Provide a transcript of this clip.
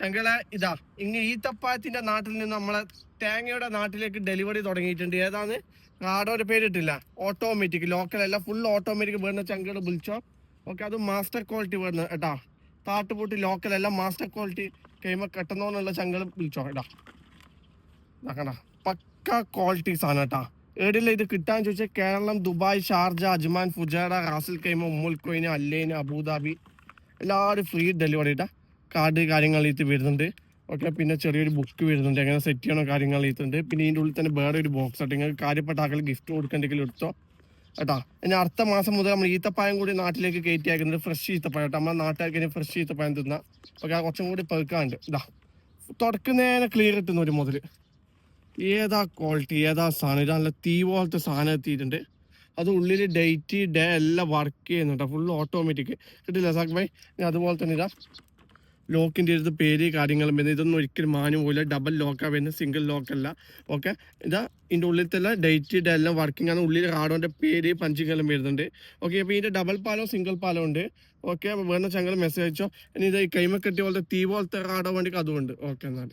ചങ്കളെ ഇതാ ഇങ്ങ് ഈത്തപ്പായത്തിന്റെ നാട്ടിൽ നിന്ന് നമ്മളെ തേങ്ങയുടെ നാട്ടിലേക്ക് ഡെലിവറി തുടങ്ങിയിട്ടുണ്ട്. ഏതാണ് ആടോടെ പേരിട്ടില്ല, ഓട്ടോമാറ്റിക് ലോക്കൽ അല്ല, ഫുൾ ഓട്ടോമാറ്റിക് വേണ്ട ചങ്കൾ വിളിച്ചോ. ഓക്കെ, അത് മാസ്റ്റർ ക്വാളിറ്റി വേണം കേട്ടാ. താട്ടുപൂട്ടി ലോക്കൽ അല്ല, മാസ്റ്റർ ക്വാളിറ്റി കൈമ കെട്ടുന്നോന്നുള്ള ചങ്കൾ വിളിച്ചോ കേട്ടാ. ഇതാക്കണ്ട പക്ക ക്വാളിറ്റി സാധനം കേട്ടാ. ഏടില്ല ഇത് കിട്ടാൻ ചോദിച്ചാൽ Keralam, Dubai, Sharjah, Ajman, Fujairah, Ras al Khaimah, ഉമ്മുൽ കൊയിന്, അല്ലേന്, അബുദാബി എല്ലാവരും ഫ്രീ ഡെലിവറി ഇട്ടാ. കാർഡ് കാര്യങ്ങൾ ഇത് വരുന്നുണ്ട്. ഓക്കെ, പിന്നെ ചെറിയൊരു ബുക്ക് വരുന്നുണ്ട്, എങ്ങനെ സെറ്റ് ചെയ്യണോ കാര്യങ്ങൾ ഇതുണ്ട്. പിന്നെ ഇതിൻ്റെ ഉള്ളിൽ തന്നെ വേറെ ഒരു ബോക്സ് ആയിട്ട് നിങ്ങൾക്ക് കാര്യപ്പെട്ട ആക്കൾ ഗിഫ്റ്റ് കൊടുക്കണ്ടെങ്കിലും എടുത്തോ കേട്ടാ. ഇനി അടുത്ത മാസം മുതൽ നമ്മൾ ഈത്തപ്പായം കൂടി നാട്ടിലേക്ക് കയറ്റി അയക്കുന്നുണ്ട്. ഫ്രഷ് ഈത്തപ്പായം കേട്ടോ. നമ്മുടെ നാട്ടുകാർക്ക് ഫ്രഷ് ഈത്തപ്പായം തിന്നാം. ഓക്കെ, കുറച്ചും കൂടി പെറുക്കാണ്ട് ഇതാ തുടക്കുന്നതിനെ ക്ലിയർ കിട്ടുന്ന ഒരു മുതൽ. ഏതാ ക്വാളിറ്റി, ഏതാ സാധനം, ഇത് നല്ല തീ പോലത്തെ സാധനം എത്തിയിട്ടുണ്ട്. അത് ഉള്ളിൽ ഡേറ്റ് ഡേ എല്ലാം വർക്ക് ചെയ്യുന്നുണ്ട്, ഫുൾ ഓട്ടോമാറ്റിക് കിട്ടില്ല സാക്ക് ഭായി. അതുപോലെ തന്നെ ഇതാ ലോക്കിൻ്റെ അടുത്ത് പേര് കാര്യങ്ങളും വരുന്നത്. ഇതൊന്നും ഒരിക്കലും മാനു പോയില്ല, ഡബിൾ ലോക്കാണ് വരുന്നത്, സിംഗിൾ ലോക്കല്ല. ഓക്കെ, ഇതാ ഇതിൻ്റെ ഉള്ളിലത്തെ ഡേറ്റ് ഡേ എല്ലാം വർക്കിംഗ് ആണ്. ഉള്ളിൽ റാഡോൻ്റെ പേര് പഞ്ചിങ്ങെല്ലാം വരുന്നുണ്ട്. ഓക്കെ, അപ്പോൾ ഇതിൻ്റെ ഡബിൾ പാലോ സിംഗിൾ പാലോ ഉണ്ട്. ഓക്കെ, വേണ്ട ചങ്ങൾ മെസ്സേജ് അയച്ചോ. ഇനി ഇത് കൈമക്കെട്ടി പോലത്തെ തീ പോലത്തെ റാഡോ വേണ്ടിക്ക് അതുകൊണ്ട്. ഓക്കെ എന്നാൽ